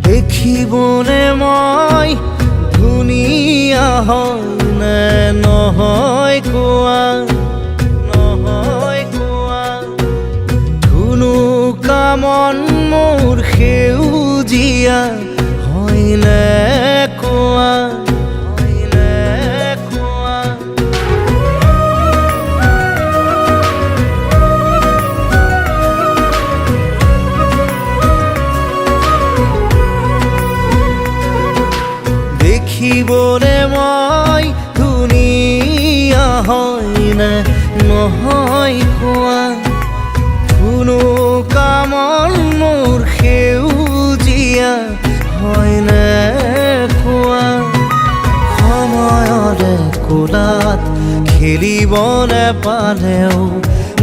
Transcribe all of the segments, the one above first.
দেখিবনে মই ধুনীয়া হয় নে নহয় কোৱা ধুনুকা মন মোৰ সেউজীয়া হয় নে কোৱা দেখিবনে মই ধুনীয়া হয় নে নহয় কোৱা ধুনুকা মন মোৰ সেউজীয়া হয় নে কোৱা সময়ৰে কোলাত খেলিবনে পালেও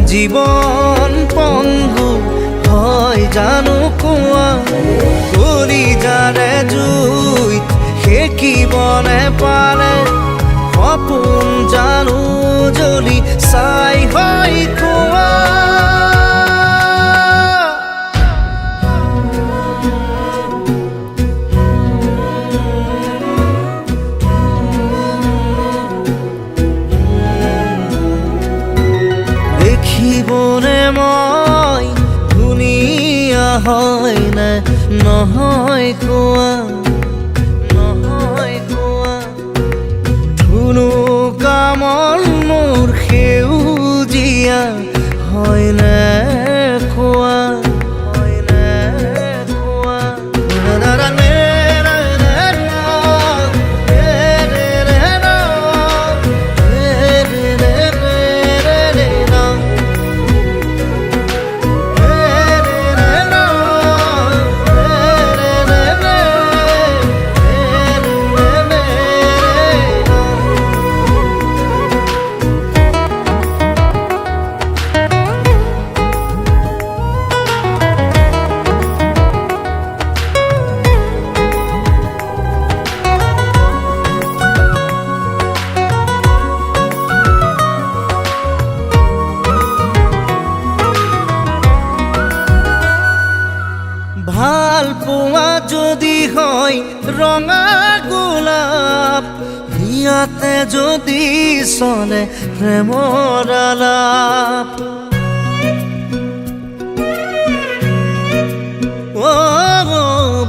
জীৱন পংগু হয় জানো কোৱা কলিজাৰে জুইত সেকিবনে পালে সপোন জানো জ্বলি চাই হয় কোৱা দেখিবনে মই ধুনীয়া হয় নে নহয় কোৱা ধুনুকা মন মোৰ সেউজীয়া হয় নে কোৱা ভাল পোৱা যদি হয় ৰঙা গোলাপ ইয়াতে যদি চলে প্ৰেমৰ আলাপ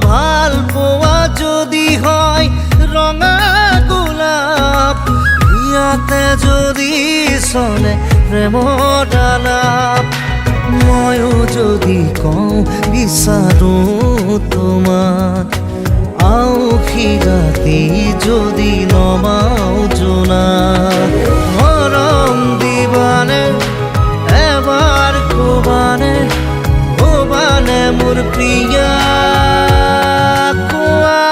ভাল পোৱা যদি হয় ৰঙা গোলাপ ইয়াতে যদি চলে প্ৰেমৰ আলাপ ময়ো যদি কওঁ বিচাৰো তোমাক আউসী ৰাতি যদি নমাও জোনাক মৰম দিবানে এবাৰ কবানে মোৰ প্ৰিয়া কোৱা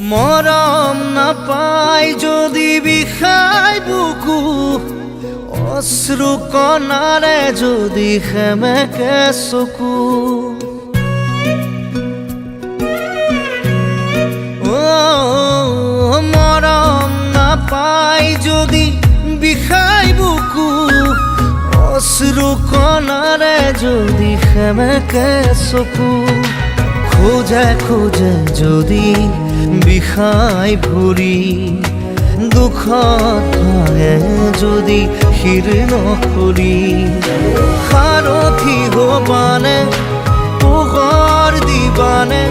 মৰম নাপাই যদি বিষাই বুকু অশ্ৰু কণাৰে যদি সেমেকে চকু মৰম নাপাই যদি বিষাই বুকু অশ্ৰু কণাৰে যদি সেমেকে চকু খোজে খোজে যদি বিষাই ভৰি দুখত ভাঙে যদি শিৰ নখৰি সাৰথি হবানে পোহৰ দিবানে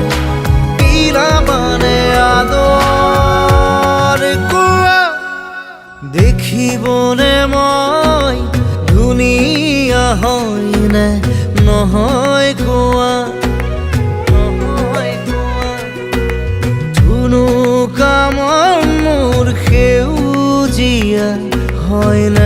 পিলাবানে আদৰ কোৱা দেখিবনে মই ধুনীয়া হয়নে নহয় কোৱা ধুনুকা মোৰ সেউজীয়া হয় না